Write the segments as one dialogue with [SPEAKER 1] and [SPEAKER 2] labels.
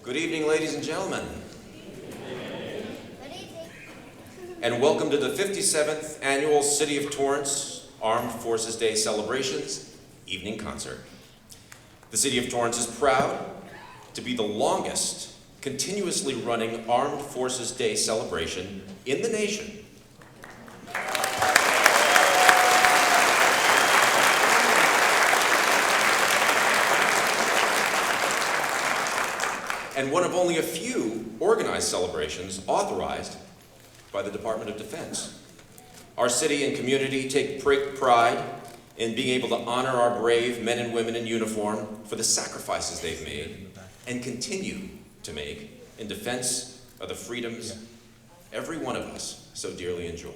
[SPEAKER 1] Good evening, ladies and gentlemen. And welcome to the 57th Annual City of Torrance Armed Forces Day Celebrations Evening Concert. The City of Torrance is proud to be the longest continuously running Armed Forces Day celebration in the nation. And one of only a few organized celebrations authorized by the Department of Defense. Our city and community take pride in being able to honor our brave men and women in uniform for the sacrifices they've made and continue to make in defense of the freedoms every one of us so dearly enjoy.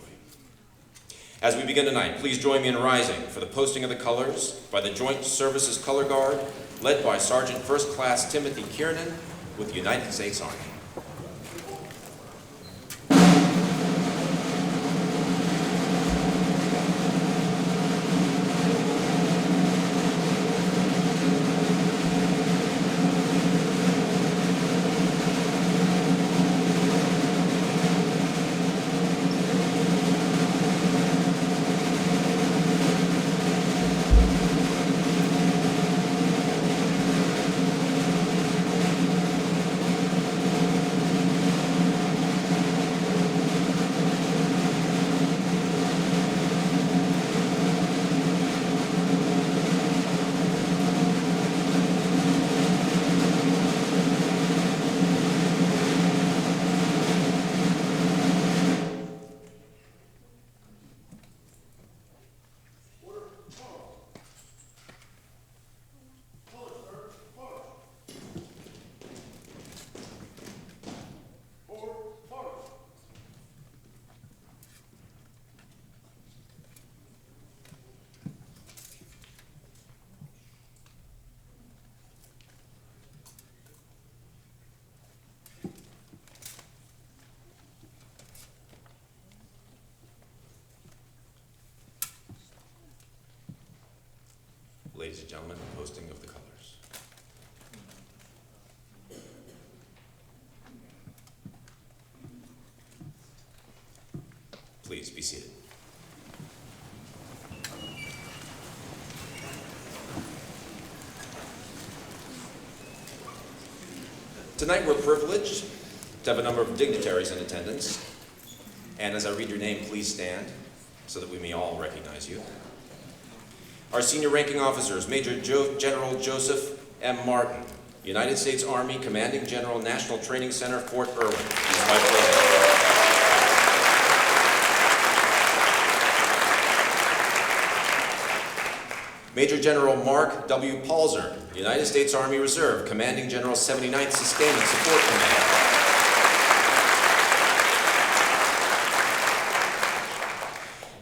[SPEAKER 1] As we begin tonight, please join me in rising for the posting of the colors by the Joint Services Color Guard, led by Sergeant First Class Timothy Kiernan, with the United States Army. Ladies and gentlemen, the posting of the colors. Please be seated. Tonight we're privileged to have a number of dignitaries in attendance. And as I read your name, please stand so that we may all recognize you. Our senior ranking officers, Major General Joseph M. Martin, United States Army Commanding General, National Training Center, Fort Irwin. He's my brother. Major General Mark W. Palzer, United States Army Reserve, Commanding General, 79th Sustainment Support Command.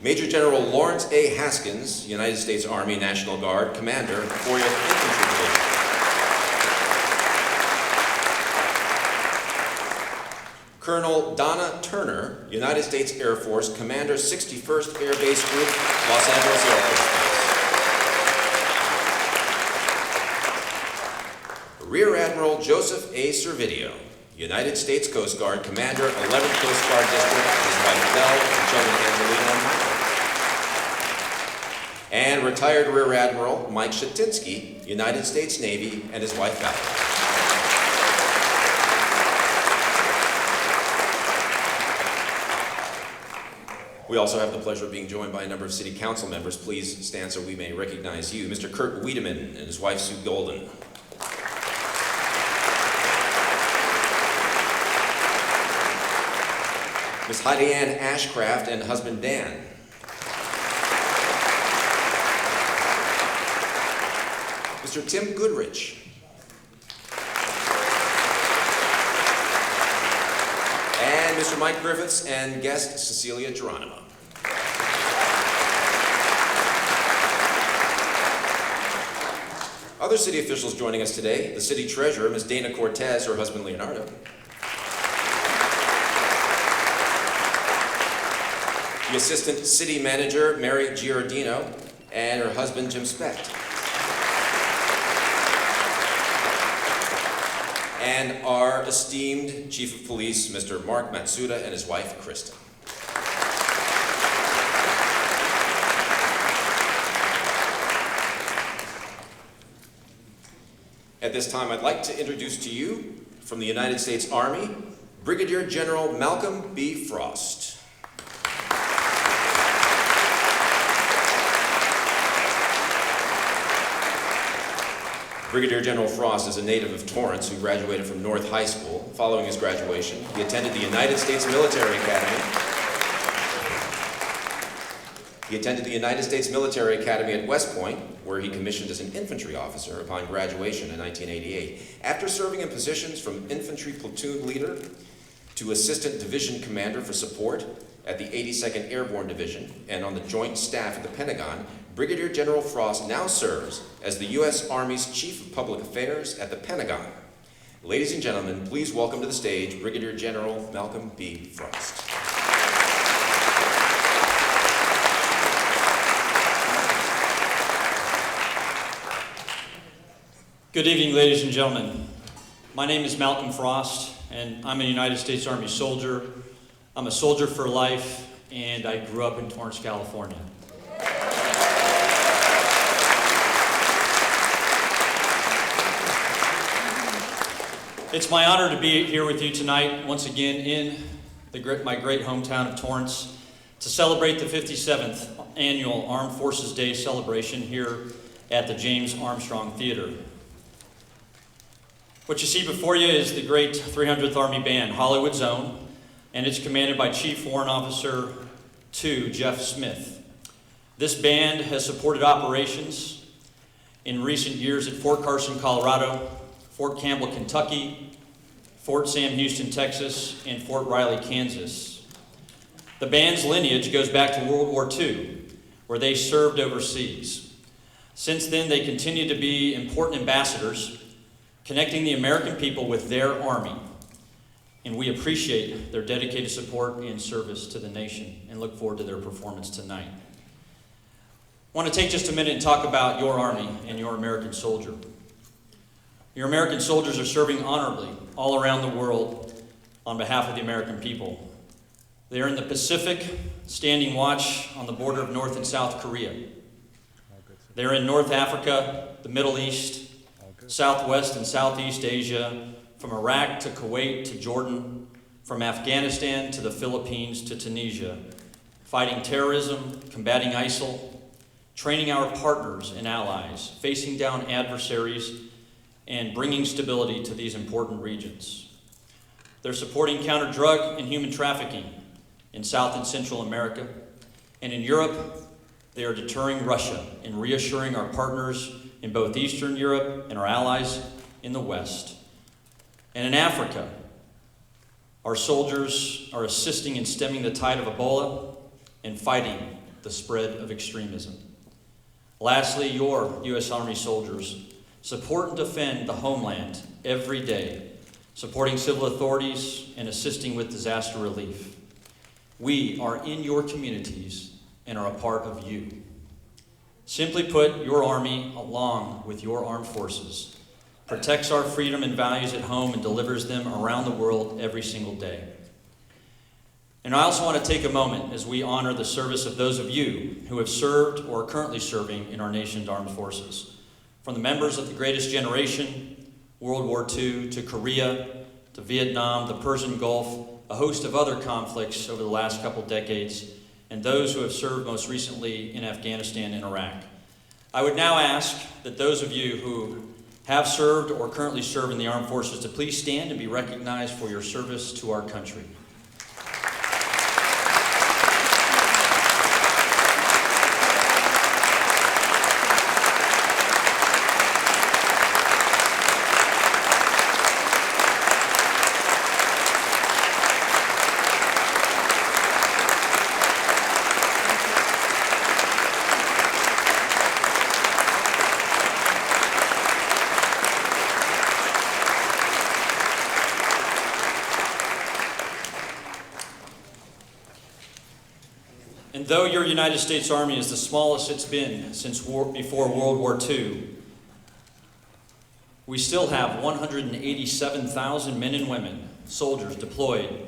[SPEAKER 1] Major General Lawrence A. Haskins, United States Army National Guard, Commander, 40th Infantry Division. Colonel Donna Turner, United States Air Force, Commander, 61st Air Base Group, Los Angeles Air Force Base. Rear Admiral Joseph A. Servideo, United States Coast Guard, Commander, 11th Coast Guard District, his wife Belle and children Angelina. And retired Rear Admiral Mike Shatinsky, United States Navy, and his wife Valerie. We also have the pleasure of being joined by a number of City Council members. Please stand so we may recognize you. Mr. Kurt Wiedemann and his wife Sue Golden. Ms. Heidi Ann Ashcraft and husband Dan. Mr. Tim Goodrich. And Mr. Mike Griffiths and guest Cecilia Geronimo. Other city officials joining us today, the city treasurer, Ms. Dana Cortez, her husband Leonardo. The assistant city manager, Mary Giordino, and her husband, Jim Specht. and our esteemed Chief of Police, Mr. Mark Matsuda, and his wife, Kristen. At this time, I'd like to introduce to you, from the United States Army, Brigadier General Malcolm B. Frost. Brigadier General Frost is a native of Torrance who graduated from North High School. Following his graduation, he attended the United States Military Academy. He attended the United States Military Academy at West Point, where he commissioned as an infantry officer upon graduation in 1988. After serving in positions from infantry platoon leader to assistant division commander for support at the 82nd Airborne Division and on the Joint Staff at the Pentagon, Brigadier General Frost now serves as the U.S. Army's Chief of Public Affairs at the Pentagon. Ladies and gentlemen, please welcome to the stage Brigadier General Malcolm B. Frost.
[SPEAKER 2] Good evening, ladies and gentlemen. My name is Malcolm Frost, and I'm a United States Army soldier. I'm a soldier for life, and I grew up in Torrance, California. It's my honor to be here with you tonight, once again in my great hometown of Torrance, to celebrate the 57th annual Armed Forces Day celebration here at the James Armstrong Theater. What you see before you is the great 300th Army Band, Hollywood's own, and it's commanded by Chief Warrant Officer II, Jeff Smith. This band has supported operations in recent years at Fort Carson, Colorado, Fort Campbell, Kentucky, Fort Sam Houston, Texas, and Fort Riley, Kansas. The band's lineage goes back to World War II, where they served overseas. Since then, they continue to be important ambassadors, connecting the American people with their Army, and we appreciate their dedicated support and service to the nation and look forward to their performance tonight. I want to take just a minute and talk about your Army and your American soldier. Your American soldiers are serving honorably all around the world on behalf of the American people. They are in the Pacific, standing watch on the border of North and South Korea. They are in North Africa, the Middle East, Southwest and Southeast Asia, from Iraq to Kuwait to Jordan, from Afghanistan to the Philippines to Tunisia, fighting terrorism, combating ISIL, training our partners and allies, facing down adversaries, and bringing stability to these important regions. They're supporting counter-drug and human trafficking in South and Central America, and in Europe, they are deterring Russia and reassuring our partners in both Eastern Europe and our allies in the West. And in Africa, our soldiers are assisting in stemming the tide of Ebola and fighting the spread of extremism. Lastly, your U.S. Army soldiers support and defend the homeland every day, supporting civil authorities and assisting with disaster relief. We are in your communities and are a part of you. Simply put, your Army, along with your armed forces, protects our freedom and values at home and delivers them around the world every single day. And I also want to take a moment as we honor the service of those of you who have served or are currently serving in our nation's armed forces. From the members of the greatest generation, World War II, to Korea, to Vietnam, the Persian Gulf, a host of other conflicts over the last couple decades, and those who have served most recently in Afghanistan and Iraq. I would now ask that those of you who have served or currently serve in the armed forces to please stand and be recognized for your service to our country. And though your United States Army is the smallest it's been since before World War II, We still have 187,000 men and women, soldiers deployed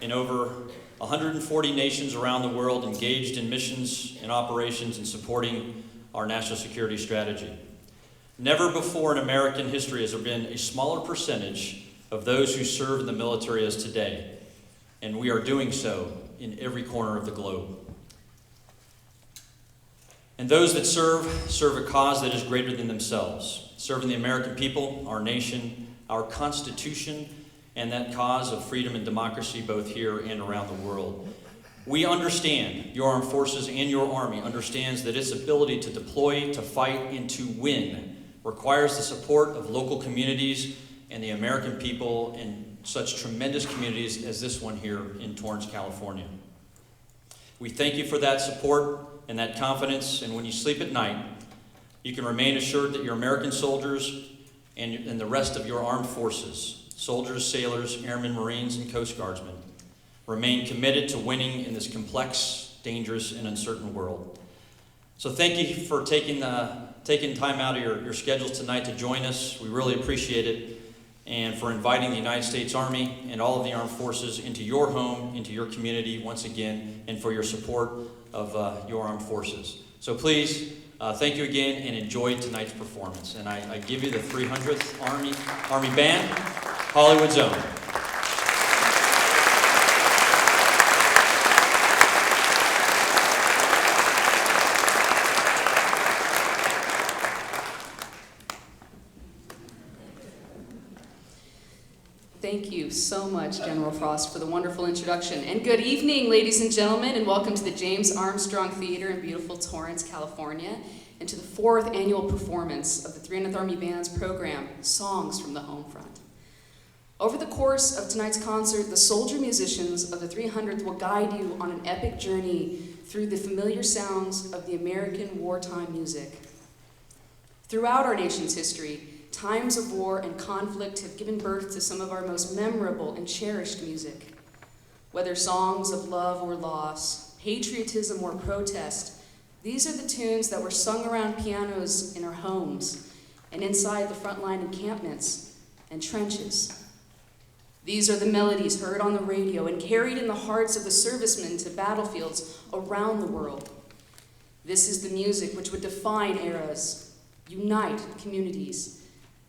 [SPEAKER 2] in over 140 nations around the world, engaged in missions and operations and supporting our national security strategy. Never before in American history has there been a smaller percentage of those who serve in the military as today, and we are doing so in every corner of the globe. And those that serve a cause that is greater than themselves, serving the American people, our nation, our Constitution, and that cause of freedom and democracy both here and around the world. We understand, your armed forces and your Army understands that its ability to deploy, to fight, and to win requires the support of local communities and the American people in such tremendous communities as this one here in Torrance, California. We thank you for that support and that confidence, and when you sleep at night, you can remain assured that your American soldiers and the rest of your armed forces, soldiers, sailors, airmen, Marines, and Coast Guardsmen, remain committed to winning in this complex, dangerous, and uncertain world. So thank you for taking time out of your schedules tonight to join us. We really appreciate it, and for inviting the United States Army and all of the armed forces into your home, into your community once again, and for your support of your armed forces. So please, thank you again and enjoy tonight's performance. And I give you the 300th Army Band, Hollywood Zone.
[SPEAKER 3] Thank you so much, General Frost, for the wonderful introduction. And good evening, ladies and gentlemen, and welcome to the James Armstrong Theater in beautiful Torrance, California, and to the 4th annual performance of the 300th Army Band's program, Songs from the Homefront. Over the course of tonight's concert, the soldier musicians of the 300th will guide you on an epic journey through the familiar sounds of the American wartime music. Throughout our nation's history, times of war and conflict have given birth to some of our most memorable and cherished music. Whether songs of love or loss, patriotism or protest, these are the tunes that were sung around pianos in our homes and inside the frontline encampments and trenches. These are the melodies heard on the radio and carried in the hearts of the servicemen to battlefields around the world. This is the music which would define eras, unite communities,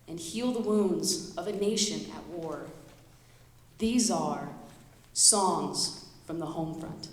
[SPEAKER 3] and heal the wounds of a nation at war. These are Songs from the Homefront.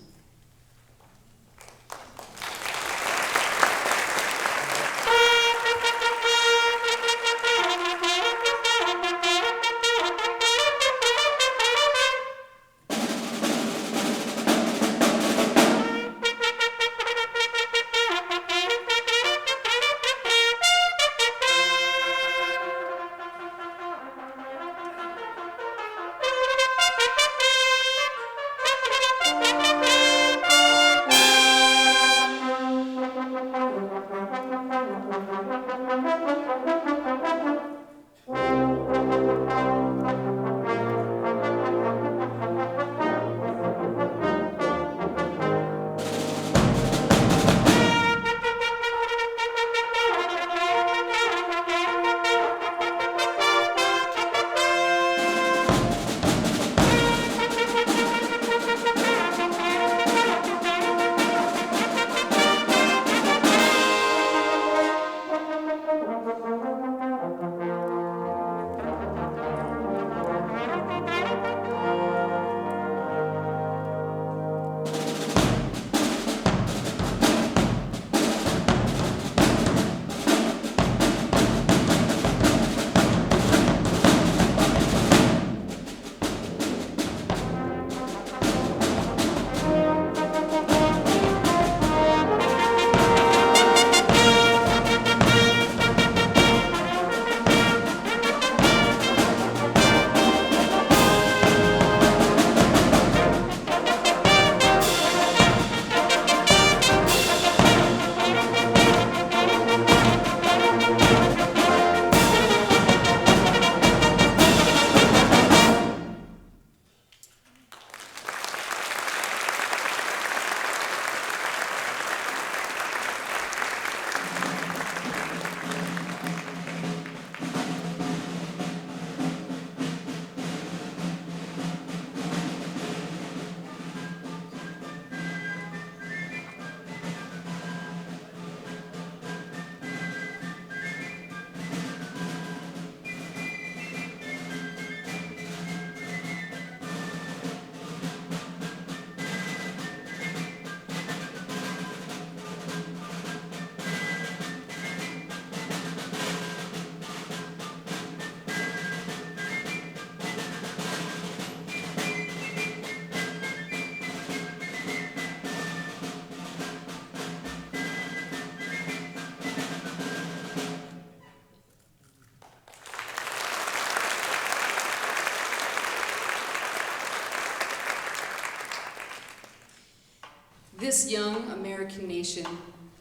[SPEAKER 3] This young American nation,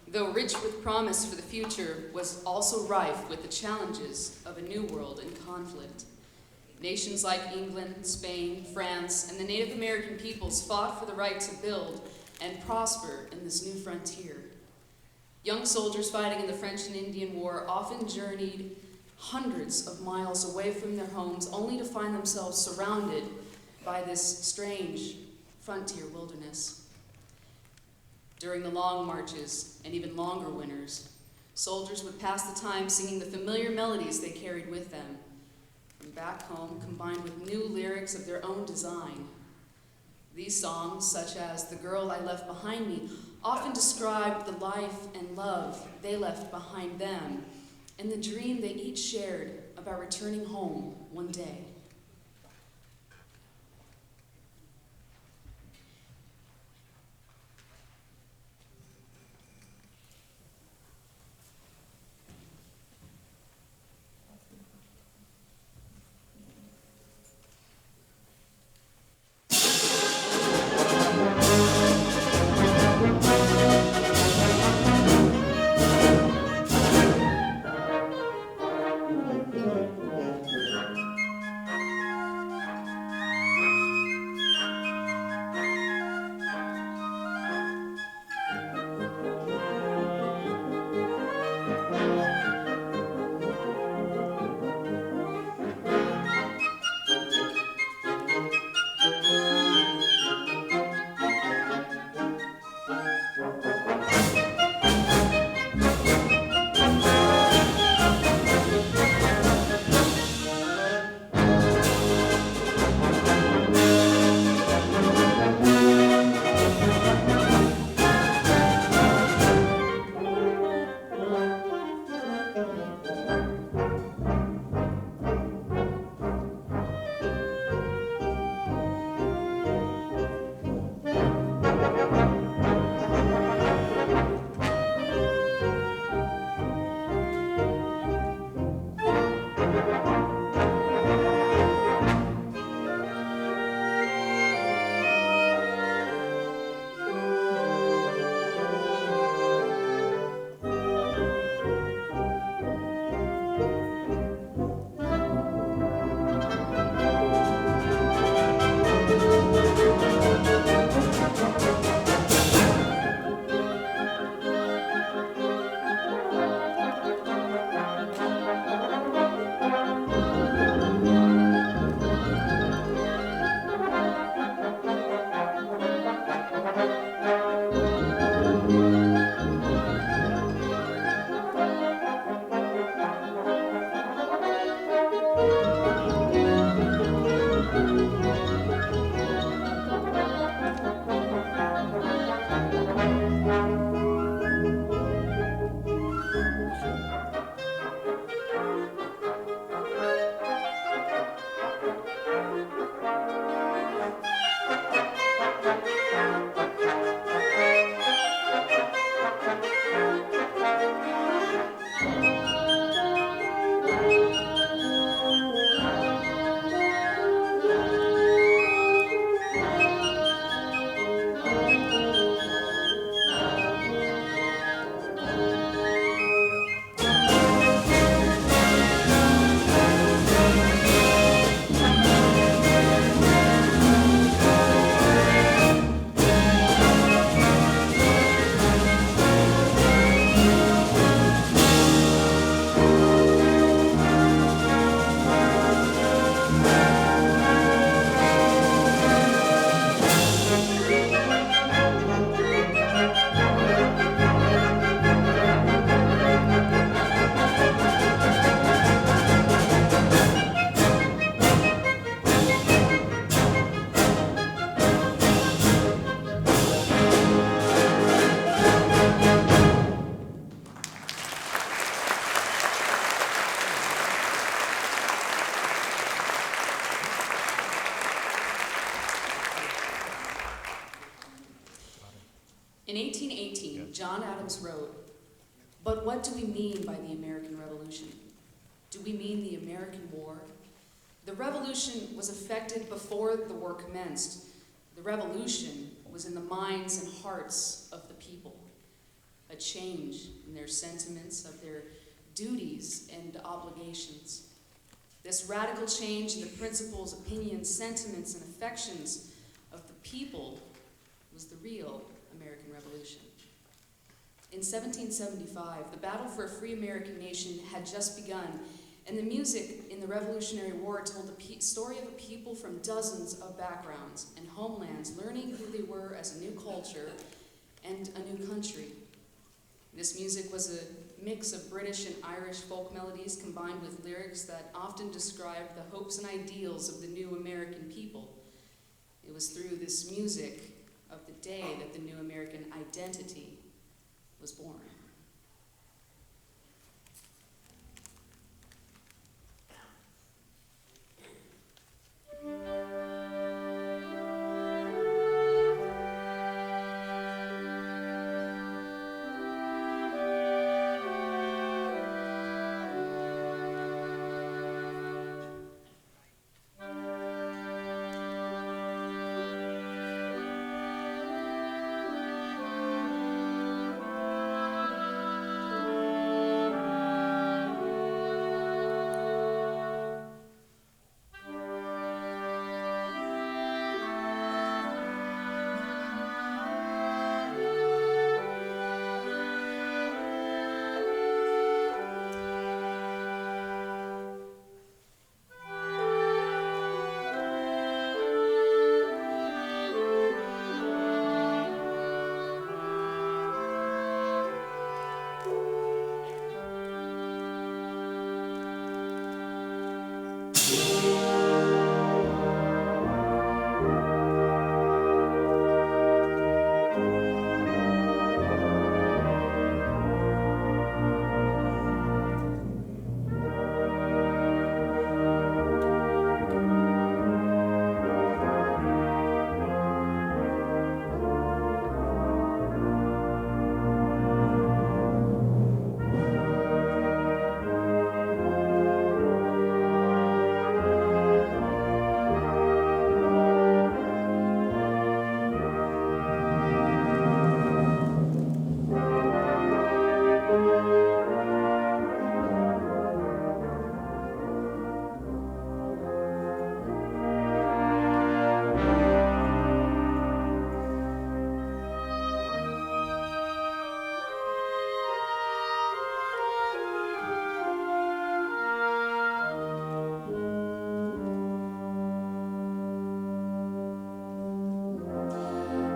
[SPEAKER 3] though rich with promise for the future, was also rife with the challenges of a new world in conflict. Nations like England, Spain, France, and the Native American peoples fought for the right to build and prosper in this new frontier. Young soldiers fighting in the French and Indian War often journeyed hundreds of miles away from their homes only to find themselves surrounded by this strange frontier wilderness. During the long marches and even longer winters, soldiers would pass the time singing the familiar melodies they carried with them from back home, combined with new lyrics of their own design. These songs, such as "The Girl I Left Behind Me," often described the life and love they left behind them and the dream they each shared about returning home one day. In 1818, John Adams wrote, "But what do we mean by the American Revolution? Do we mean the American War? The Revolution was effected before the war commenced. The Revolution was was in the minds and hearts of the people. A change in their sentiments of their duties and obligations. This radical change in the principles, opinions, sentiments, and affections of the people was the real American Revolution. In 1775, the battle for a free American nation had just begun, and the music in the Revolutionary War told the story of a people from dozens of backgrounds and homelands learning who they were as a new culture and a new country. This music was a mix of British and Irish folk melodies combined with lyrics that often described the hopes and ideals of the new American people. It was through this music of the day that the new American identity was born.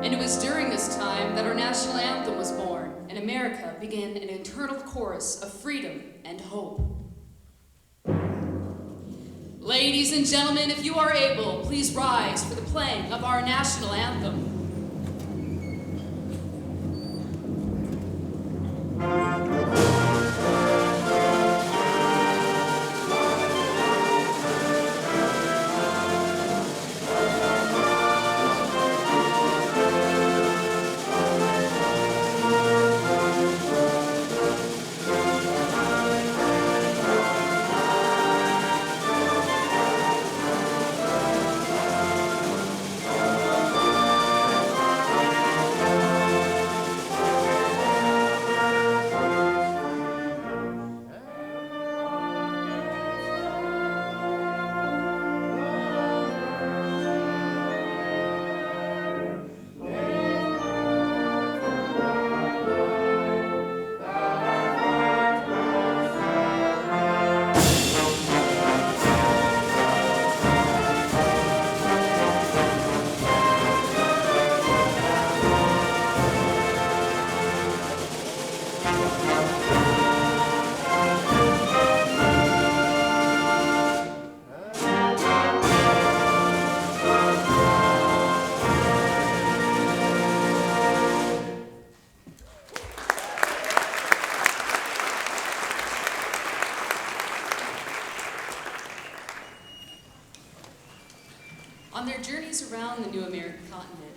[SPEAKER 3] And it was during this time that our national anthem was born, and America began an eternal chorus of freedom and hope. Ladies and gentlemen, if you are able, please rise for the playing of our national anthem. On their journeys around the new American continent,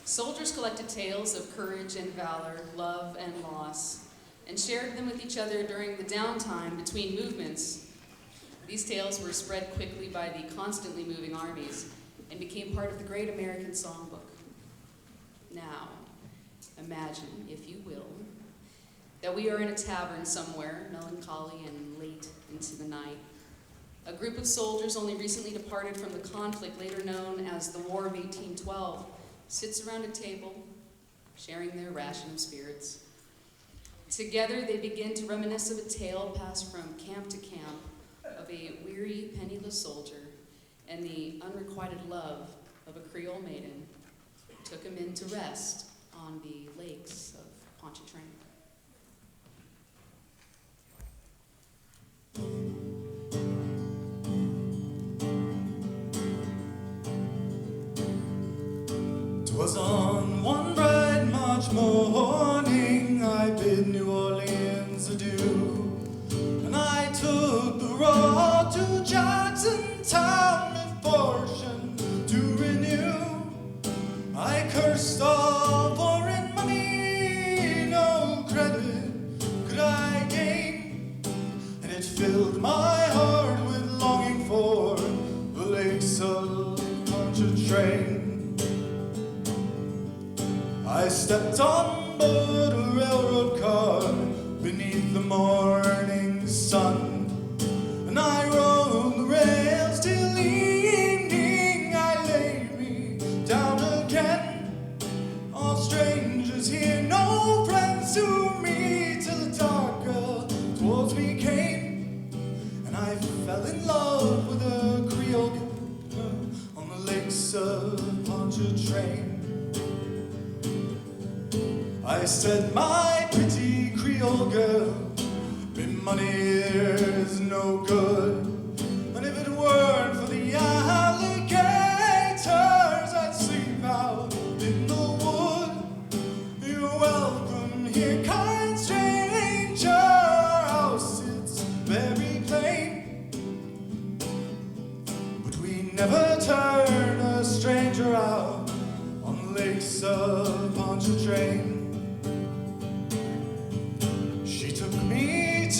[SPEAKER 3] soldiers collected tales of courage and valor, love and loss, and shared them with each other during the downtime between movements. These tales were spread quickly by the constantly moving armies and became part of the great American songbook. Now, imagine, if you will, that we are in a tavern somewhere, melancholy and late into the night. A group of soldiers only recently departed from the conflict later known as the War of 1812 sits around a table, sharing their ration of spirits. Together they begin to reminisce of a tale passed from camp to camp of a weary, penniless soldier and the unrequited love of a Creole maiden who took him in to rest on the lakes of Pontchartrain.
[SPEAKER 4] Twas on one bright March morning I bid New Orleans adieu, and I took the road to Jacksontown with fortune to renew. I cursed all foreign money, no credit could I gain, and it filled my heart with longing for the lakes of Pontchartrain. I stepped on board a railroad car beneath the morning sun, and I rode the rails till evening. I laid me down again. All strangers here, no friends to me, till the darker towards me came, and I fell in love with a Creole girl on the lakes of Pontchartrain. I said, my pretty Creole girl, me money is no good, and if it weren't for the alligators, I'd sleep out in the wood. You're welcome here, kind stranger, our house it's very plain, but we never turn a stranger out on the lakes of Pontchartrain.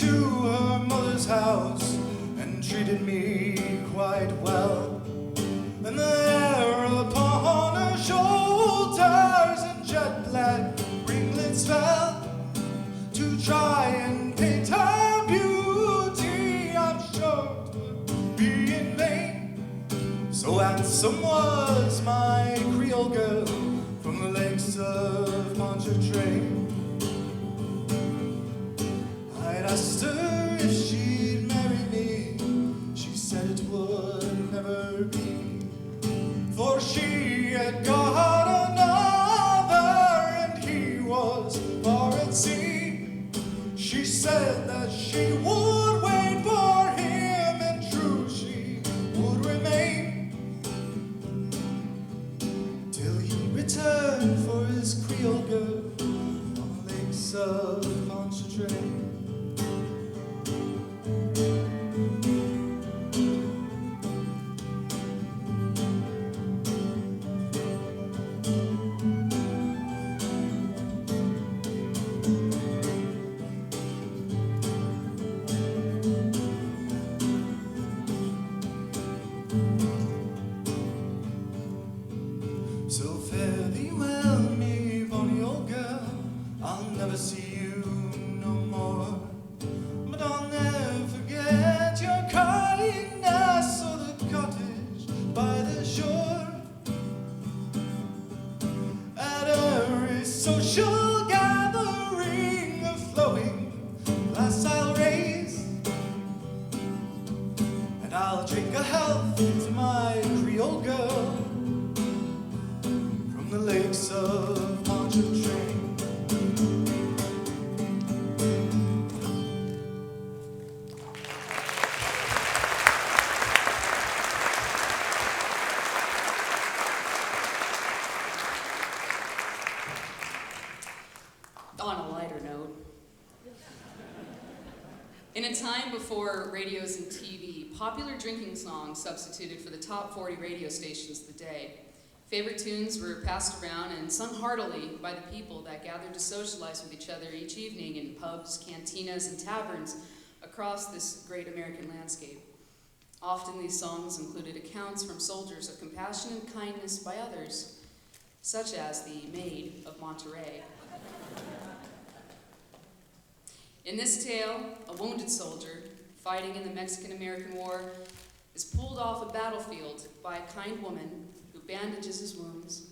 [SPEAKER 4] To her mother's house and treated me quite well, and the hair upon her shoulders and jet black ringlets fell to try and paint her beauty. I'm sure it would be in vain, so handsome was my Creole girl from the lakes of Pontchartrain. I asked her if she'd marry me. She said it would never be, for she had got another and he was far at sea. She said that she would wait for him, and true she would remain till he returned for his Creole girl on the lakes of Pontchartrain. So fare thee well, me bonny old girl, I'll never see you no more, but I'll never forget your kindness or the cottage by the shore. At every social gathering, a flowing glass I'll raise, and I'll drink a health to my Creole girl from the lakes of Pontchartrain.
[SPEAKER 3] On a lighter note, in a time before radios and TV, popular drinking songs substituted for the top 40 radio stations of the day. Favorite tunes were passed around and sung heartily by the people that gathered to socialize with each other each evening in pubs, cantinas, and taverns across this great American landscape. Often these songs included accounts from soldiers of compassion and kindness by others. such as the Maid of Monterey. In this tale, a wounded soldier fighting in the Mexican-American War is pulled off a battlefield by a kind woman who bandages his wounds,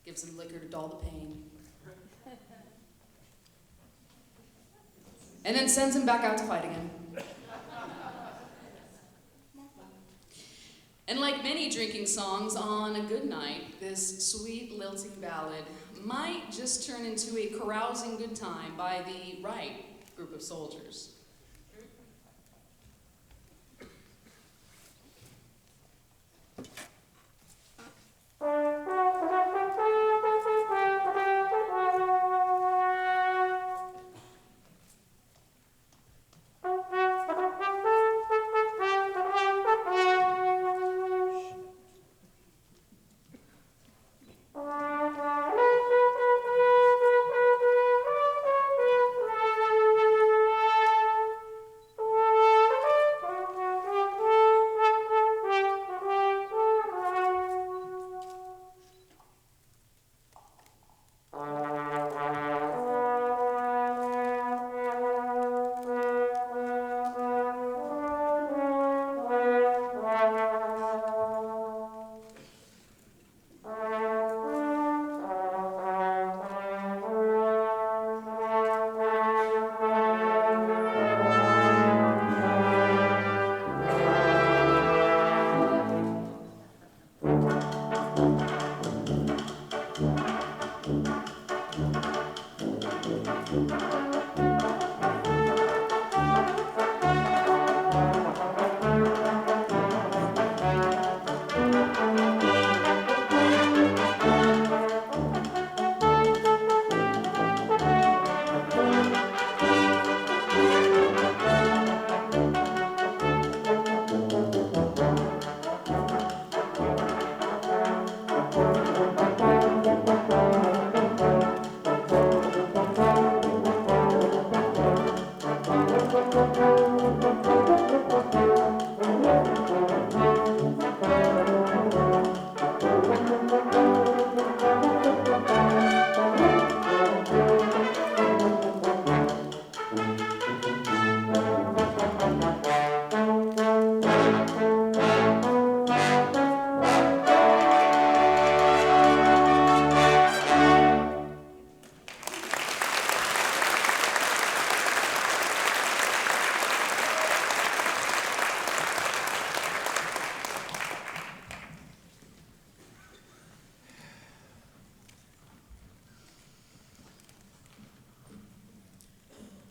[SPEAKER 3] gives him liquor to dull the pain, and then sends him back out to fight again. And like many drinking songs on a good night, this sweet lilting ballad might just turn into a carousing good time by the right group of soldiers.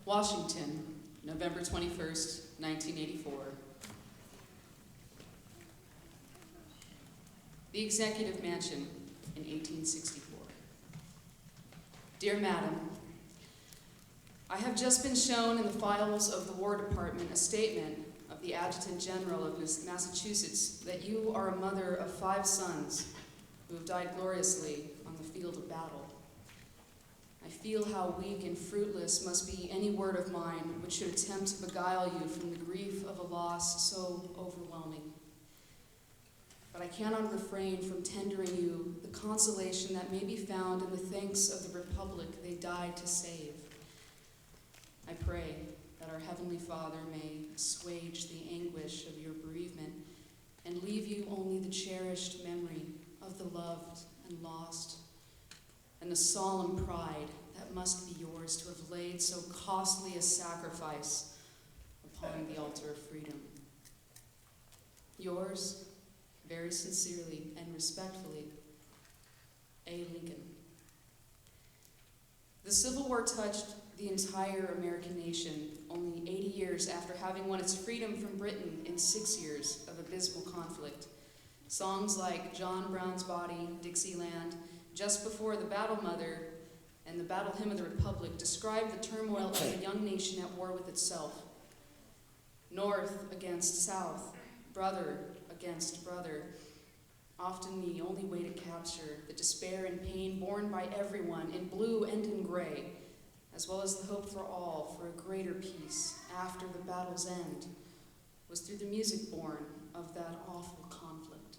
[SPEAKER 3] Washington, November 21st, 1984. The Executive Mansion in 1864. Dear Madam, I have just been shown in the files of the War Department a statement of the Adjutant General of Massachusetts that you are a mother of 5 sons who have died gloriously on the field of battle. I feel how weak and fruitless must be any word of mine which should attempt to beguile you from the grief of a loss so overwhelming. But I cannot refrain from tendering you the consolation that may be found in the thanks of the Republic they died to save. I pray that our Heavenly Father may assuage the anguish of your bereavement and leave you only the cherished memory of the loved and lost, and the solemn pride that must be yours to have laid so costly a sacrifice upon the altar of freedom. Yours, very sincerely and respectfully, A. Lincoln. The Civil War touched the entire American nation only 80 years after having won its freedom from Britain in 6 years of abysmal conflict. Songs like John Brown's Body, Dixieland, Just Before the Battle Mother, and the Battle Hymn of the Republic describe the turmoil of a young nation at war with itself. North against South, brother against brother, often the only way to capture the despair and pain borne by everyone in blue and in gray, as well as the hope for all for a greater peace after the battle's end, was through the music born of that awful conflict.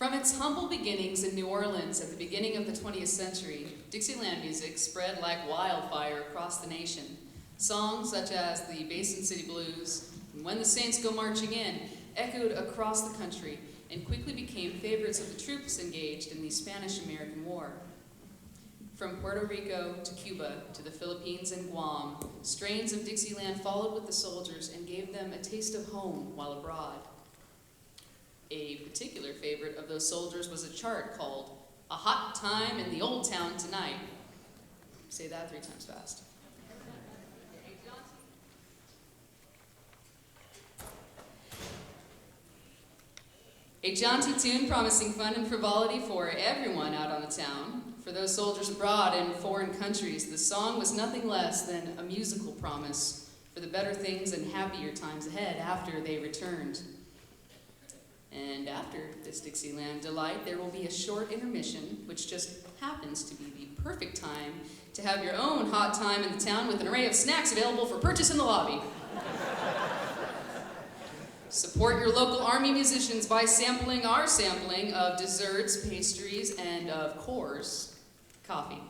[SPEAKER 3] From its humble beginnings in New Orleans at the beginning of the 20th century, Dixieland music spread like wildfire across the nation. Songs such as the Basin City Blues and When the Saints Go Marching In echoed across the country and quickly became favorites of the troops engaged in the Spanish-American War. From Puerto Rico to Cuba to the Philippines and Guam, strains of Dixieland followed with the soldiers and gave them a taste of home while abroad. A particular favorite of those soldiers was a chart called A Hot Time in the Old Town Tonight. Say that 3 times fast. A jaunty tune promising fun and frivolity for everyone out on the town. For those soldiers abroad in foreign countries, the song was nothing less than a musical promise for the better things and happier times ahead after they returned. And after this Dixieland delight, there will be a short intermission, which just happens to be the perfect time to have your own hot time in the town with an array of snacks available for purchase in the lobby. Support your local Army musicians by sampling our sampling of desserts, pastries, and of course, coffee.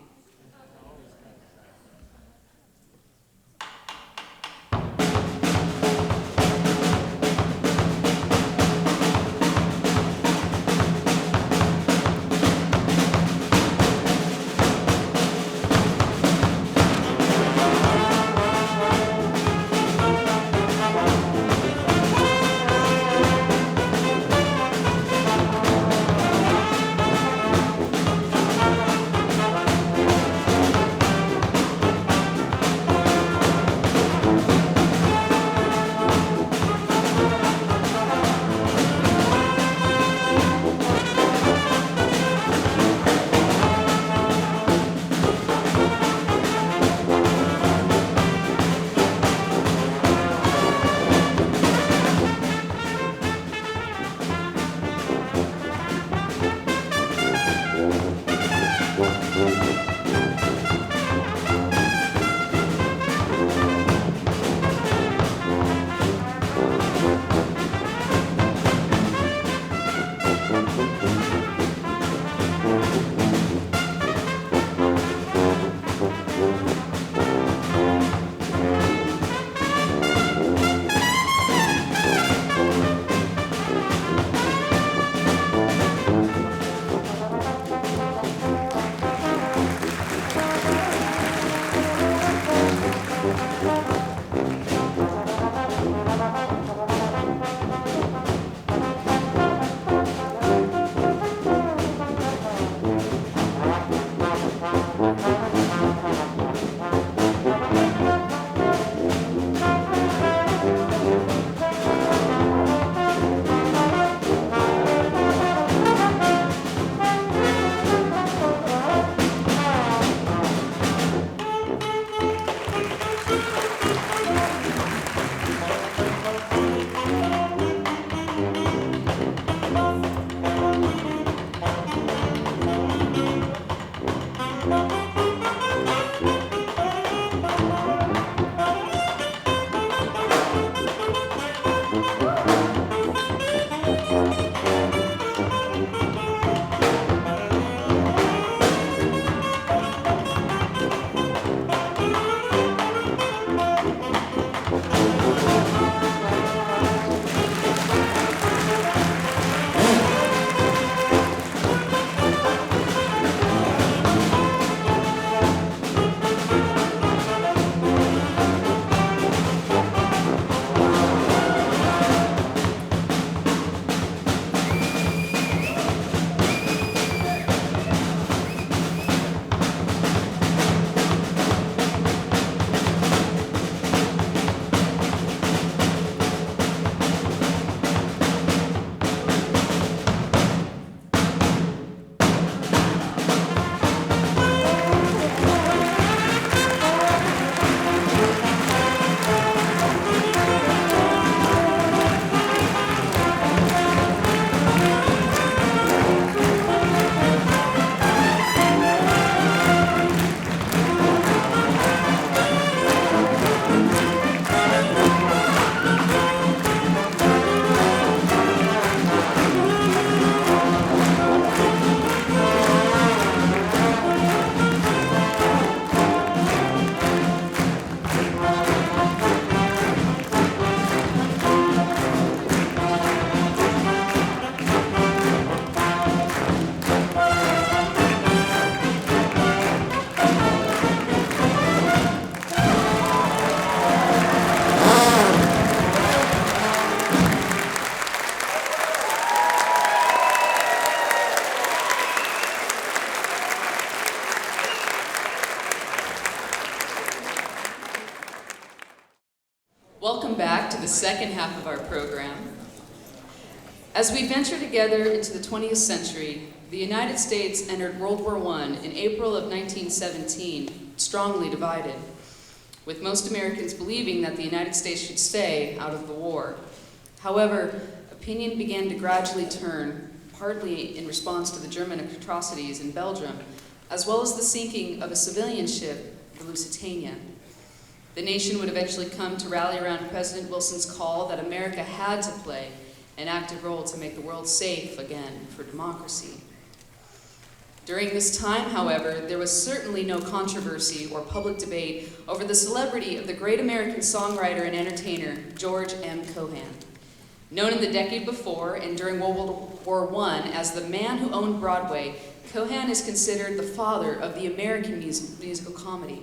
[SPEAKER 3] the second half of our program. As we venture together into the 20th century, the United States entered World War I in April of 1917, strongly divided, with most Americans believing that the United States should stay out of the war. However, opinion began to gradually turn, partly in response to the German atrocities in Belgium, as well as the sinking of a civilian ship, the Lusitania. The nation would eventually come to rally around President Wilson's call that America had to play an active role to make the world safe again for democracy. During this time, however, there was certainly no controversy or public debate over the celebrity of the great American songwriter and entertainer, George M. Cohan. Known in the decade before and during World War I as the man who owned Broadway, Cohan is considered the father of the American musical comedy.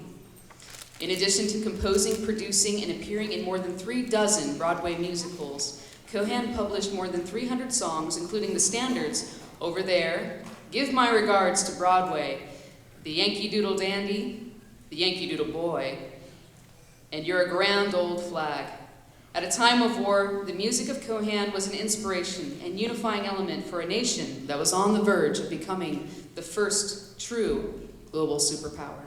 [SPEAKER 3] In addition to composing, producing, and appearing in more than 36 Broadway musicals, Cohan published more than 300 songs, including the standards, Over There, Give My Regards to Broadway, The Yankee Doodle Dandy, The Yankee Doodle Boy, and You're a Grand Old Flag. At a time of war, the music of Cohan was an inspiration and unifying element for a nation that was on the verge of becoming the first true global superpower.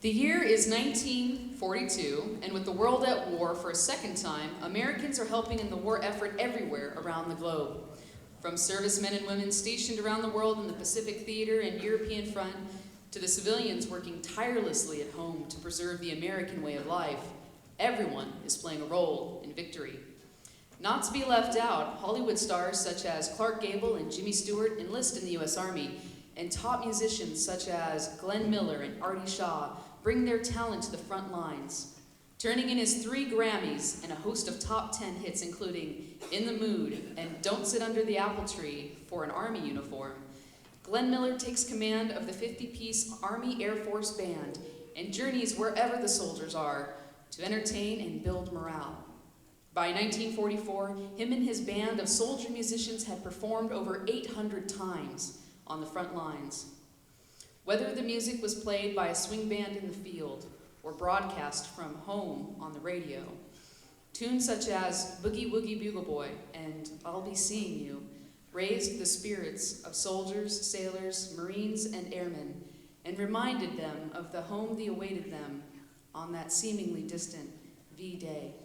[SPEAKER 3] The year is 1942, and with the world at war for a second time, Americans are helping in the war effort everywhere around the globe. From servicemen and women stationed around the world in the Pacific Theater and European Front, to the civilians working tirelessly at home to preserve the American way of life, everyone is playing a role in victory. Not to be left out, Hollywood stars such as Clark Gable and Jimmy Stewart enlist in the U.S. Army, and top musicians such as Glenn Miller and Artie Shaw bring their talent to the front lines. Turning in his 3 Grammys and a host of top 10 hits including In the Mood and Don't Sit Under the Apple Tree for an Army uniform, Glenn Miller takes command of the 50-piece Army Air Force Band and journeys wherever the soldiers are to entertain and build morale. By 1944, him and his band of soldier musicians had performed over 800 times on the front lines. Whether the music was played by a swing band in the field or broadcast from home on the radio, tunes such as Boogie Woogie Bugle Boy and I'll Be Seeing You raised the spirits of soldiers, sailors, Marines, and airmen and reminded them of the home that awaited them on that seemingly distant V-Day.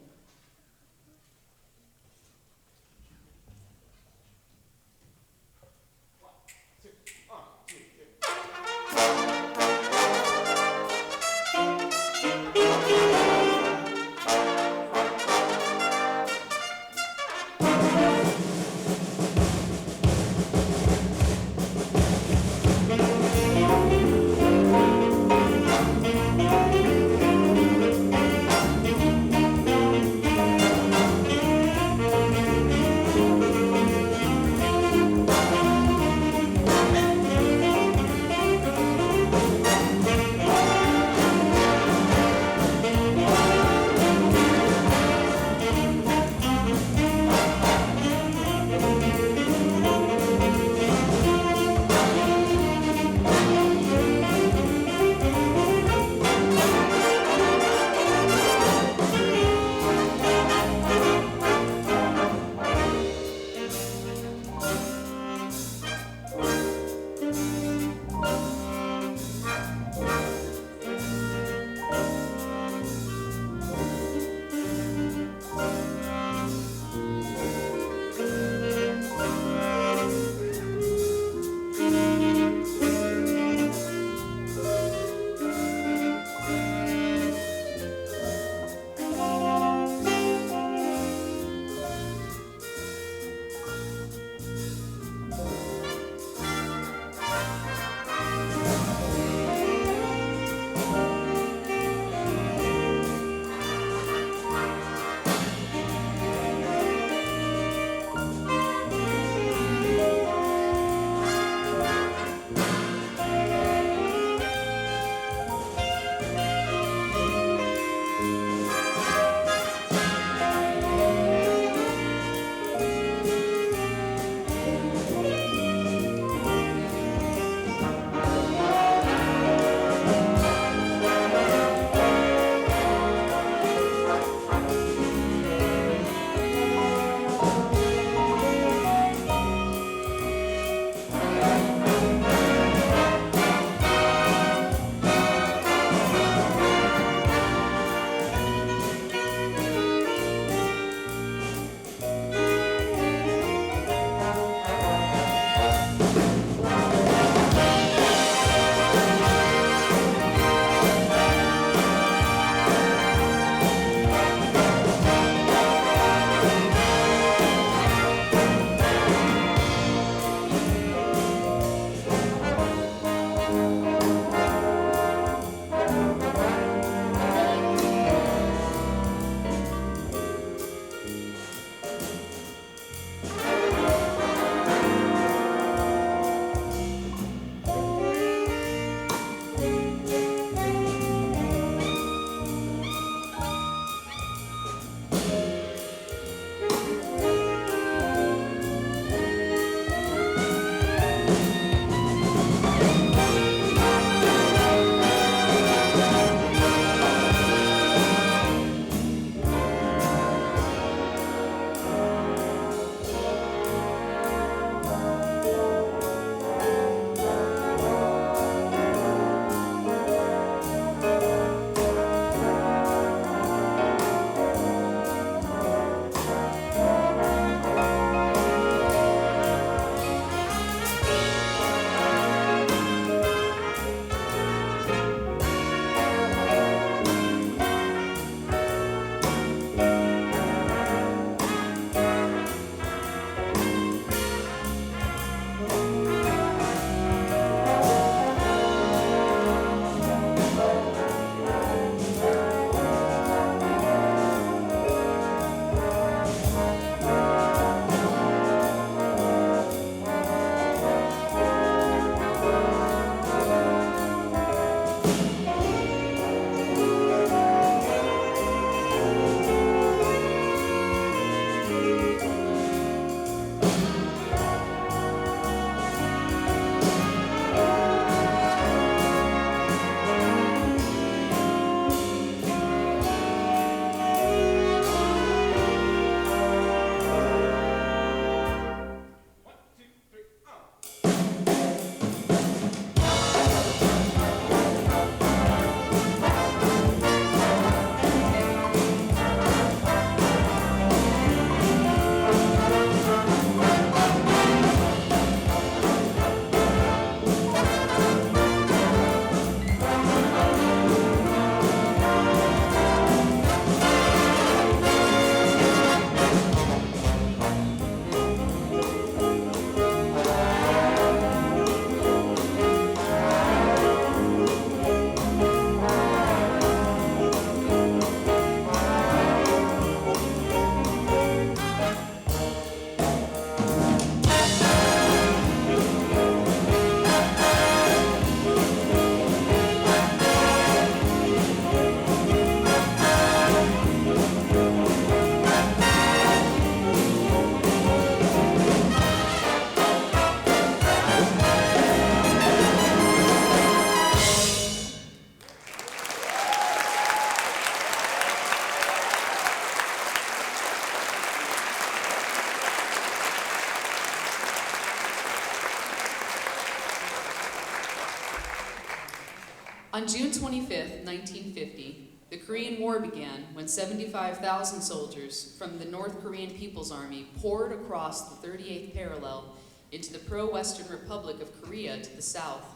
[SPEAKER 3] On June 25th, 1950, the Korean War began when 75,000 soldiers from the North Korean People's Army poured across the 38th parallel into the pro-Western Republic of Korea to the south.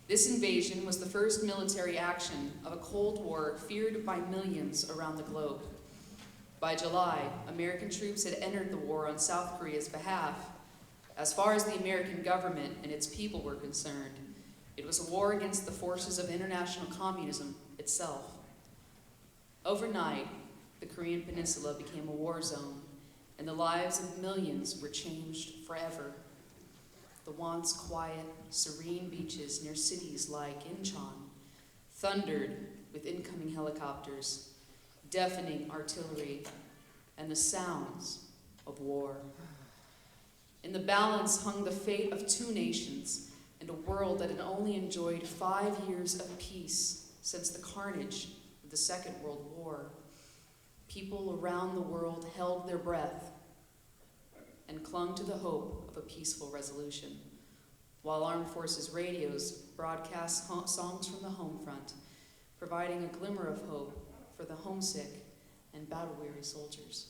[SPEAKER 3] This invasion was the first military action of a Cold War feared by millions around the globe. By July, American troops had entered the war on South Korea's behalf. As far as the American government and its people were concerned, it was a war against the forces of international communism itself. Overnight, the Korean Peninsula became a war zone, and the lives of millions were changed forever. The once quiet, serene beaches near cities like Incheon thundered with incoming helicopters, deafening artillery, and the sounds of war. In the balance hung the fate of two nations and a world that had only enjoyed 5 years of peace since the carnage of the Second World War. People around the world held their breath and clung to the hope of a peaceful resolution, while Armed Forces radios broadcast songs from the Homefront, providing a glimmer of hope for the homesick and battle-weary soldiers.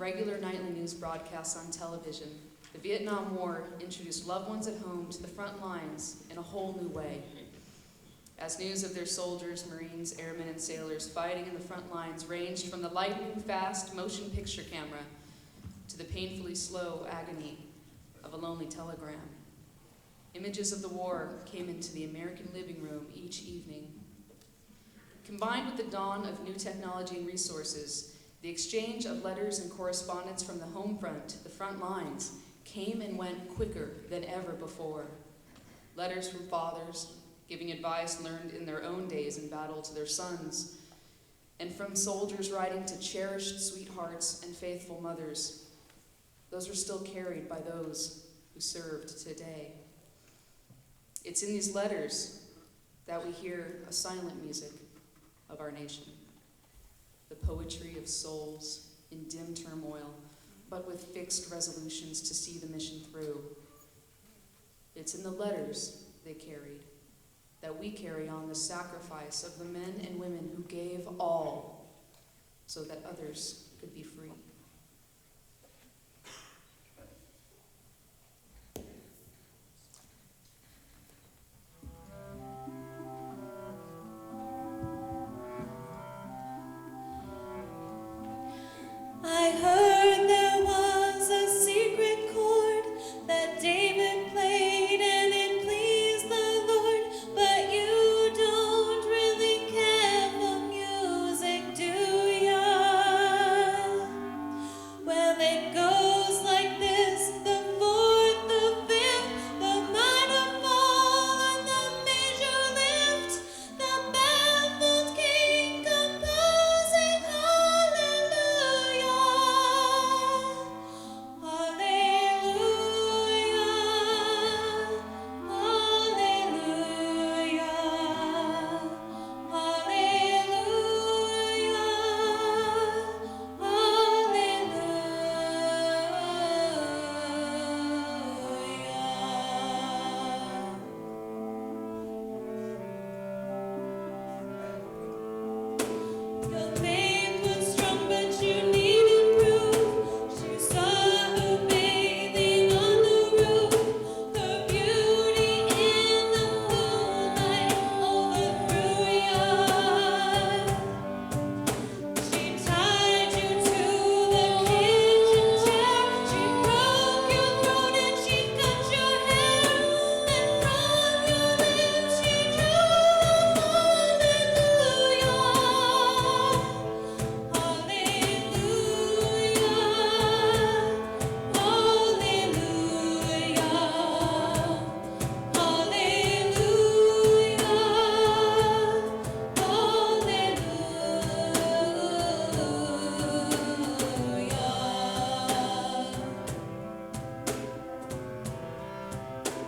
[SPEAKER 3] regular nightly news broadcasts on television, the Vietnam War introduced loved ones at home to the front lines in a whole new way. As news of their soldiers, Marines, airmen, and sailors fighting in the front lines ranged from the lightning-fast motion picture camera to the painfully slow agony of a lonely telegram. Images of the war came into the American living room each evening. Combined with the dawn of new technology and resources, the exchange of letters and correspondence from the home front to the front lines came and went quicker than ever before. Letters from fathers, giving advice learned in their own days in battle to their sons, and from soldiers writing to cherished sweethearts and faithful mothers. Those are still carried by those who served today. It's in these letters that we hear a silent music of our nation, the poetry of souls in dim turmoil, but with fixed resolutions to see the mission through. It's in the letters they carried that we carry on the sacrifice of the men and women who gave all so that others could be free.
[SPEAKER 5] I heard there was a secret chord that David played and it pleased the Lord, but you don't really care for music, do ya? Well, it goes like this: the fourth, the fifth, the minor fall and the major lift, the baffled king composing hallelujah. Your faith was strong, but you needed proof. You saw her bathing on the roof. Her beauty in the moonlight overthrew you. She tied you to the kitchen chair. She broke your throat and she cut your hair. And from your lips she drew hallelujah.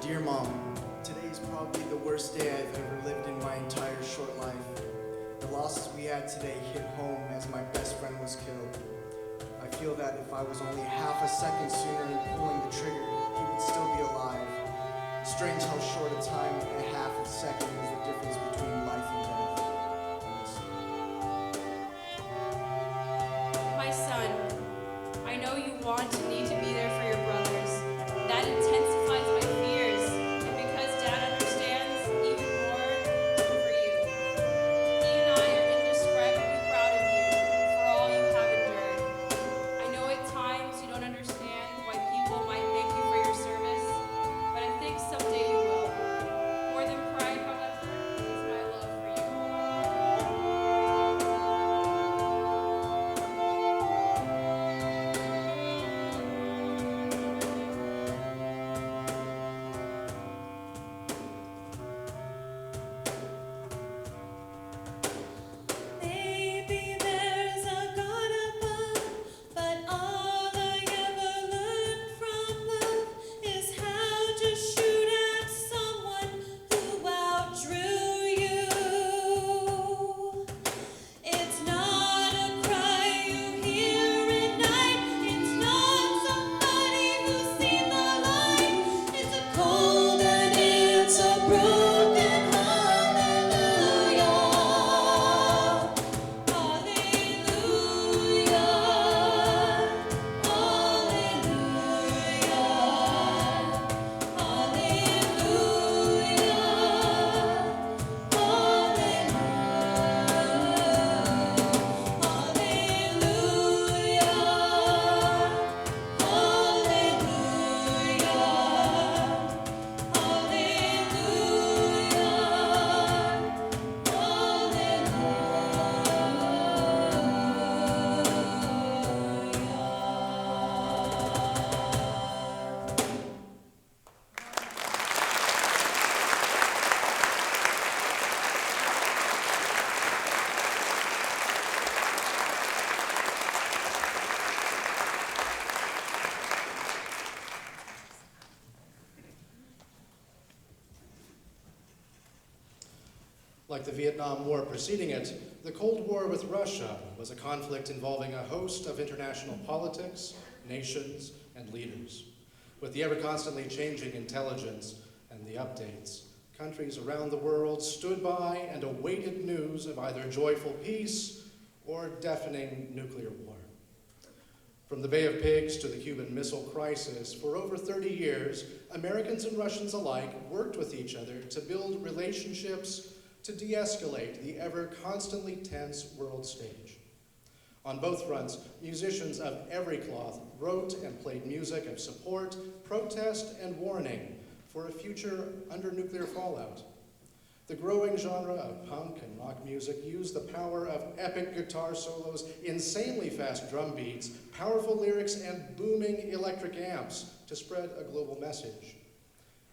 [SPEAKER 6] Dear Mom, today is probably the worst day I've ever lived in my entire short life. The losses we had today hit home as my best friend was killed. I feel that if I was only half a second sooner in pulling the trigger, he would still be alive. Strange how short a time and a half a second is the difference between life and death.
[SPEAKER 7] My son, I know you want and need to be there for your brothers. That intensifies my fears, and because Dad understands even more for you. He and I are indescribably proud of you for all you have endured. I know at times you don't understand why people might
[SPEAKER 8] Like the Vietnam War preceding it, the Cold War with Russia was a conflict involving a host of international politics, nations, and leaders. With the ever-constantly changing intelligence and the updates, countries around the world stood by and awaited news of either joyful peace or deafening nuclear war. From the Bay of Pigs to the Cuban Missile Crisis, for over 30 years, Americans and Russians alike worked with each other to build relationships to de-escalate the ever-constantly tense world stage. On both fronts, musicians of every cloth wrote and played music of support, protest, and warning for a future under nuclear fallout. The growing genre of punk and rock music used the power of epic guitar solos, insanely fast drum beats, powerful lyrics, and booming electric amps to spread a global message.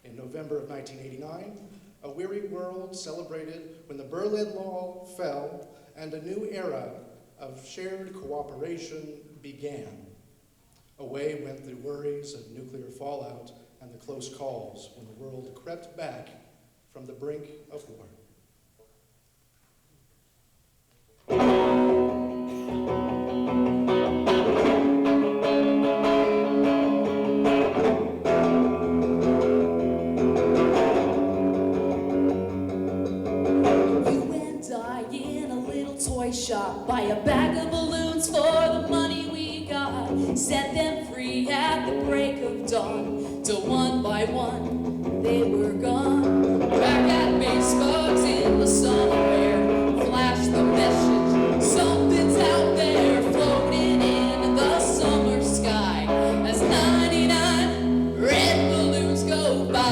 [SPEAKER 8] In November of 1989, a weary world celebrated when the Berlin Wall fell and a new era of shared cooperation began. Away went the worries of nuclear fallout and the close calls when the world crept back from the brink of war.
[SPEAKER 9] Shop, buy a bag of balloons for the money we got, set them free at the break of dawn, till one by one they were gone. Back at base bugs in the summer air, flash the message, something's out there floating in the summer sky, as 99 red balloons go by.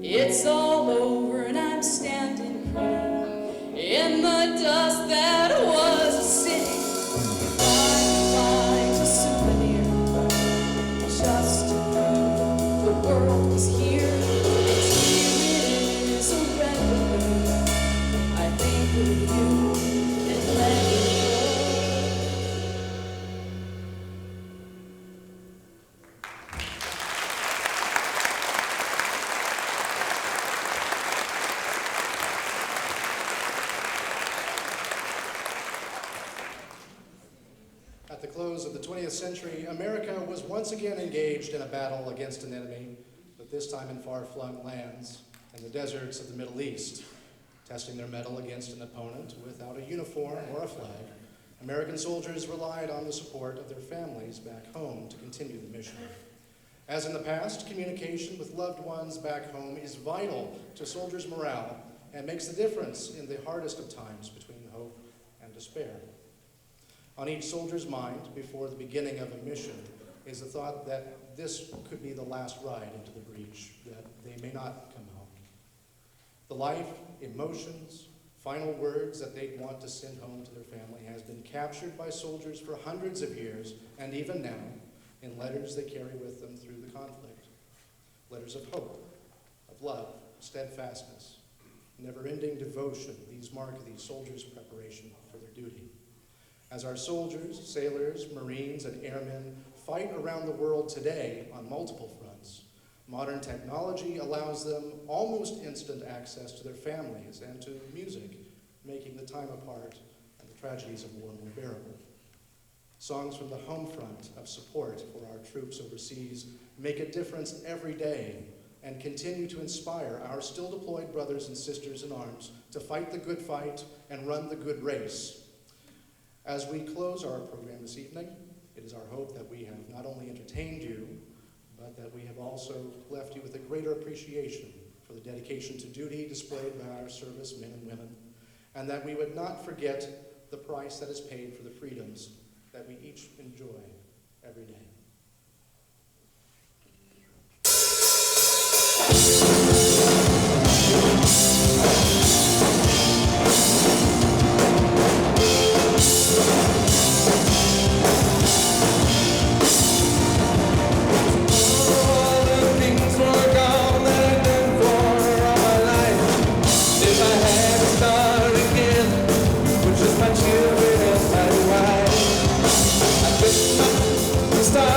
[SPEAKER 9] It's all over and I'm standing here in the dust that was a city. I find a souvenir just to prove the world was here. And here is a red balloon. I think of you and let it go.
[SPEAKER 8] close of the 20th century, America was once again engaged in a battle against an enemy, but this time in far-flung lands and the deserts of the Middle East. Testing their mettle against an opponent without a uniform or a flag, American soldiers relied on the support of their families back home to continue the mission. As in the past, communication with loved ones back home is vital to soldiers' morale and makes the difference in the hardest of times between hope and despair. On each soldier's mind before the beginning of a mission is the thought that this could be the last ride into the breach, that they may not come home. The life, emotions, final words that they'd want to send home to their family has been captured by soldiers for hundreds of years, and even now, in letters they carry with them through the conflict. Letters of hope, of love, steadfastness, never-ending devotion. These mark these soldiers' preparation for their duty. As our soldiers, sailors, Marines, and airmen fight around the world today on multiple fronts, modern technology allows them almost instant access to their families and to music, making the time apart and the tragedies of war more bearable. Songs from the Homefront of support for our troops overseas make a difference every day and continue to inspire our still deployed brothers and sisters in arms to fight the good fight and run the good race. As we close our program this evening, it is our hope that we have not only entertained you, but that we have also left you with a greater appreciation for the dedication to duty displayed by our service men and women, and that we would not forget the price that is paid for the freedoms that we each enjoy every day.
[SPEAKER 10] Start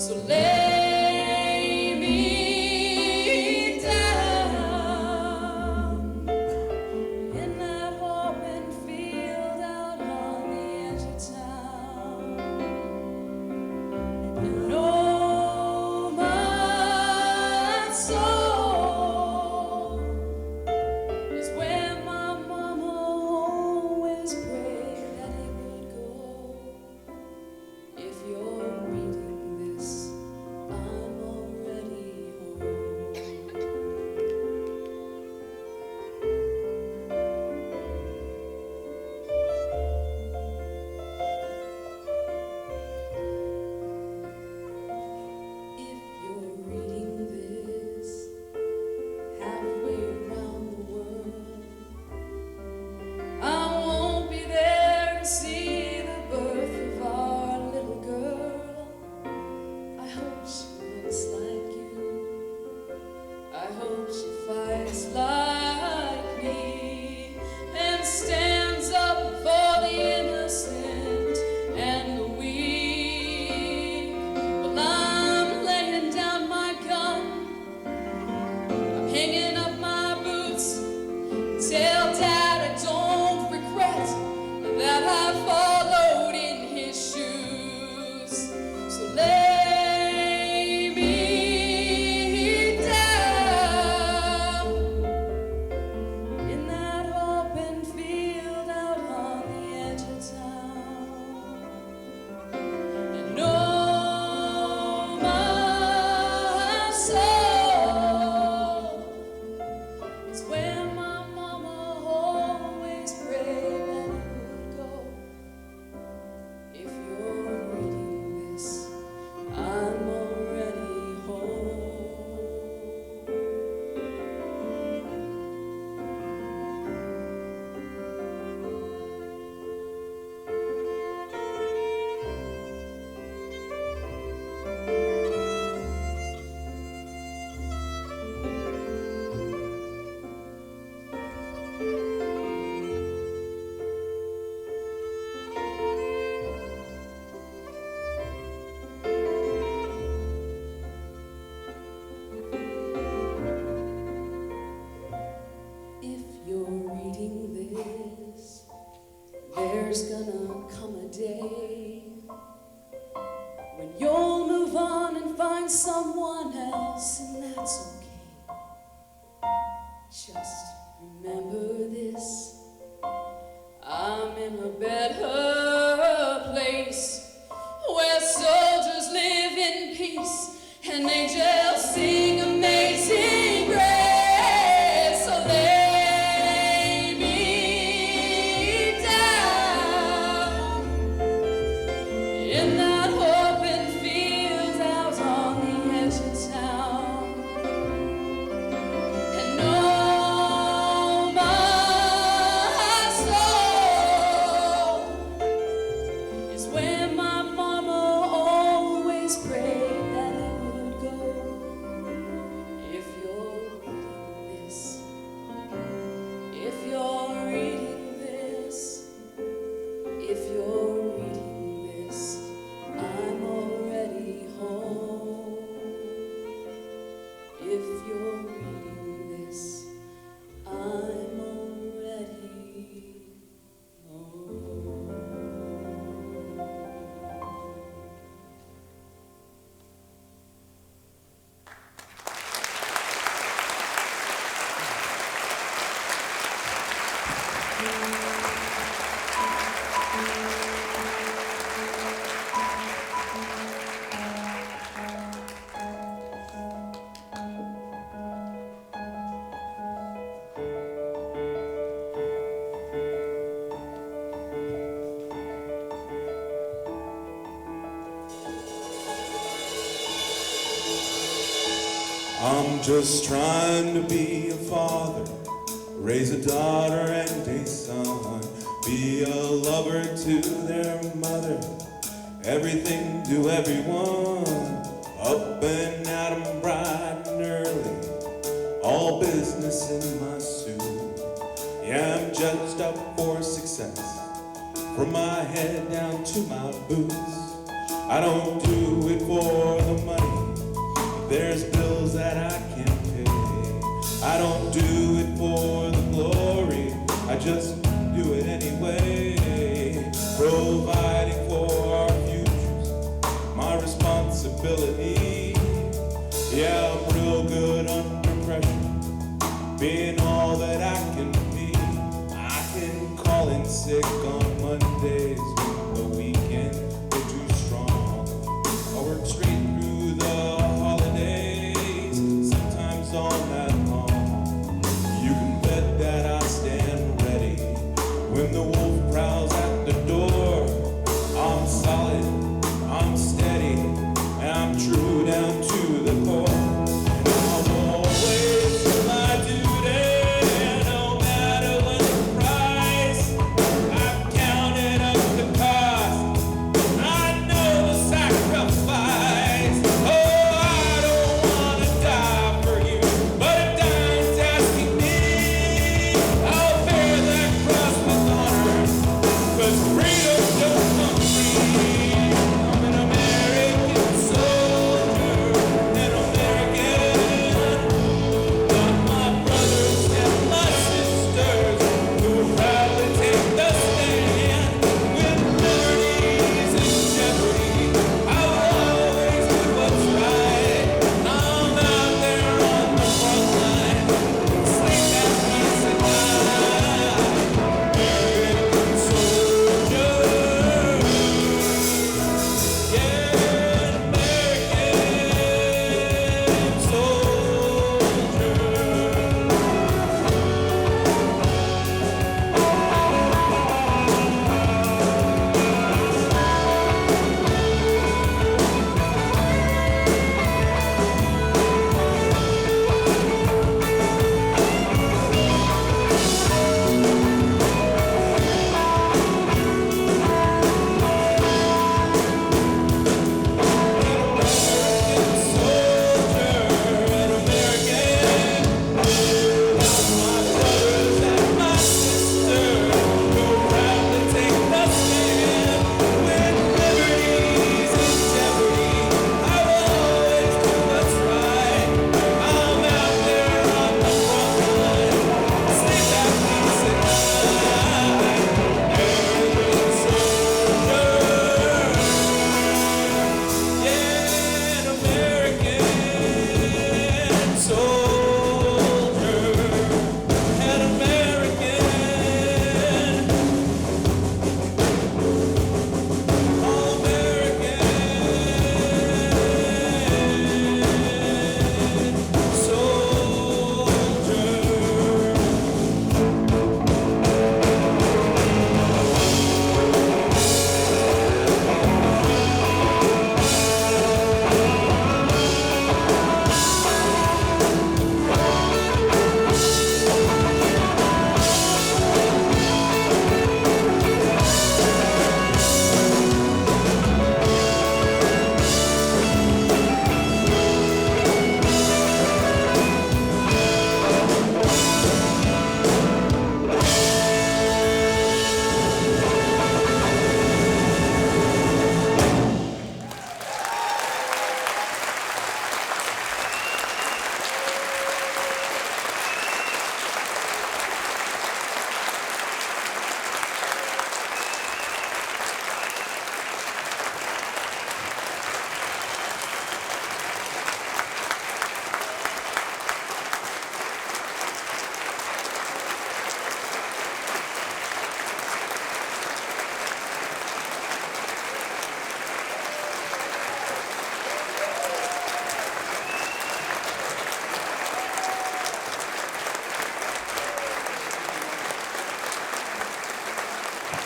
[SPEAKER 9] So lay me down in that open field out on the edge of town. And you know my soul is where my mama always prayed that it would go. If you're reading this, I'm already home. If you're reading this, halfway around the world, I won't be there to see the birth of our little girl. I hope she looks like you. I hope she fights like me and stands up for the innocent and the weak. Well, I'm laying down my gun. I'm hanging up my boots. Tell Dad I don't regret that I followed in his shoes. So lay me down in that open field out on the edge of town. And know my soul is where my mama always prayed that it would go. If you're reading this, I'm already home. If you're reading this, there's gonna come a day when you'll move on and find someone else, and that's okay. Just remember this: I'm in a better place where soldiers live in peace and angels sing amazing grace. So lay me down in that open field out on the edge of town. And know my soul is where my mama always prayed that it would go. If you're reading this, if you're reading this, if you're reading this, I'm already home. If you're reading this, I'm already home.
[SPEAKER 4] I'm just trying to be a father, raise a daughter and a son, be a lover to their mother, everything to everyone, up and out and bright and early, all business in my suit. Yeah, I'm judged up for success, from my head down to my boots. I don't do it for the responsibility. Yeah, I'm real good under pressure, being all that I can be. I can call in sick on Mondays when the weekend is too strong. I work straight through the holidays, sometimes all night long. You can bet that I stand ready when the wolf prowls at the door. I'm solid, I'm steady, and I'm true down to the core. And I will always do my duty, no matter what the price. I've counted up the cost, I know the sacrifice. Oh, I don't wanna die for you, but if dying's asking me, I'll bear that cross with honor, 'cause freedom don't come free. I'm an American soldier, an American. Got my brothers and my sisters who proudly take the stand. When liberty's in jeopardy, I will always do what's right. I'm out there on the front line, sleep at peace at night. American soldier, yeah, American soldier.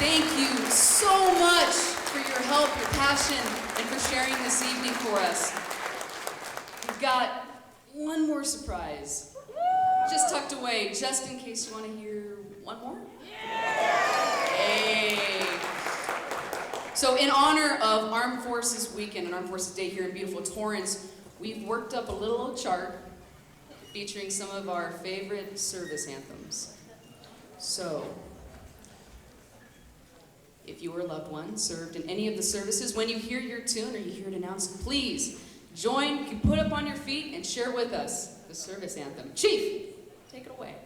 [SPEAKER 3] Thank you so much for your help, your passion, and for sharing this evening for us. We've got one more surprise, just tucked away, just in case you want to hear one more. Hey. So in honor of Armed Forces Weekend and Armed Forces Day here in beautiful Torrance, we've worked up a little chart featuring some of our favorite service anthems. So, if you or a loved one served in any of the services, when you hear your tune or you hear it announced, please join, you can put up on your feet and share with us the service anthem. Chief, take it away.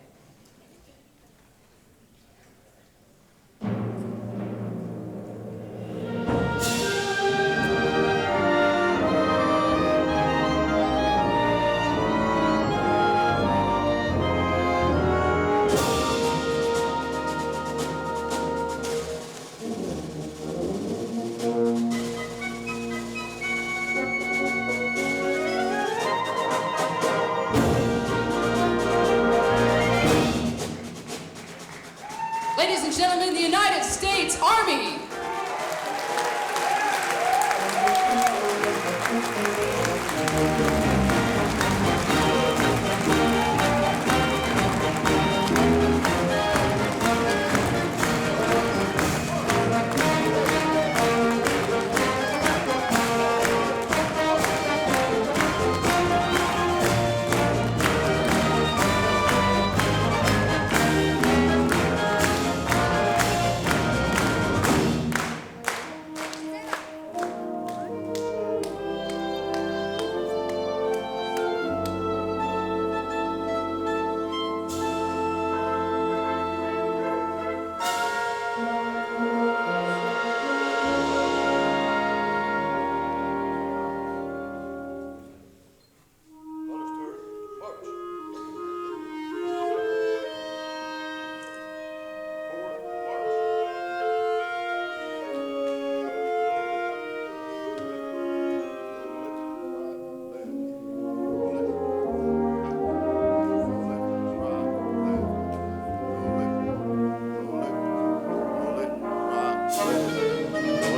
[SPEAKER 3] Army.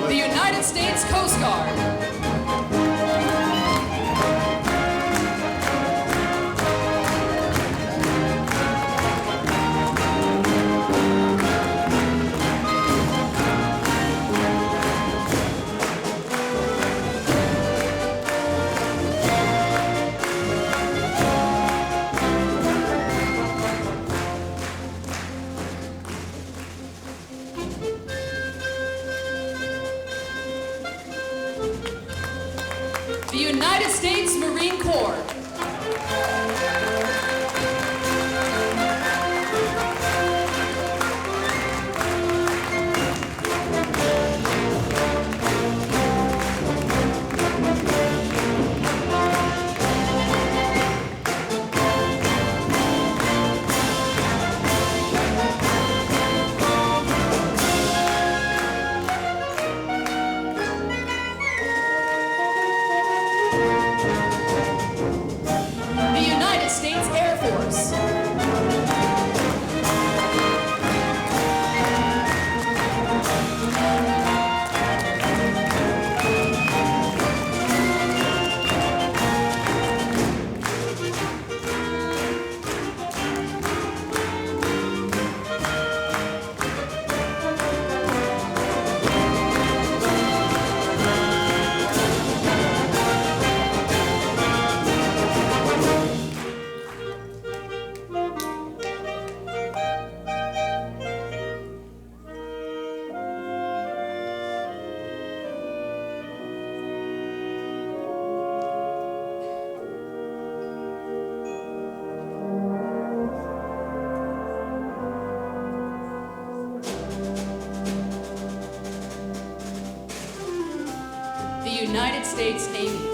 [SPEAKER 3] The United States Coast Guard. The United States Marine Corps. The United States Air Force. The United States Navy.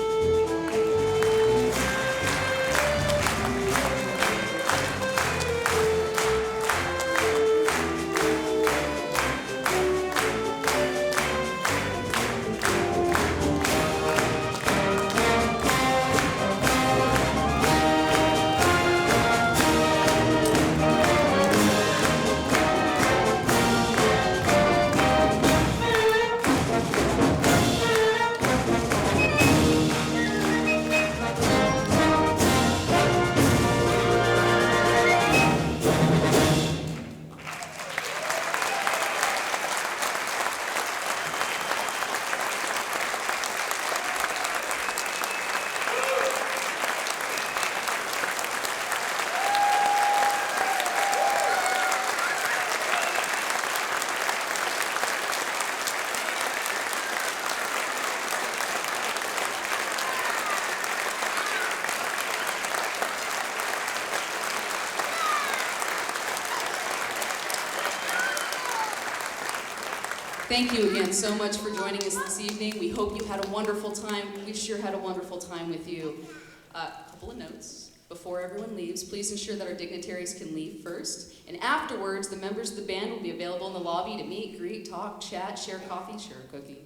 [SPEAKER 3] Thank you again so much for joining us this evening. We hope you had a wonderful time. We sure had a wonderful time with you. A couple of notes. Before everyone leaves, please ensure that our dignitaries can leave first. And afterwards, the members of the band will be available in the lobby to meet, greet, talk, chat, share coffee, share a cookie.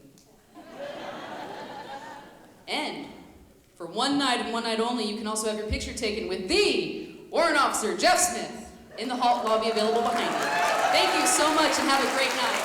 [SPEAKER 3] And for one night and one night only, you can also have your picture taken with the Warrant Officer Jeff Smith in the hall lobby available behind you. Thank you so much and have a great night.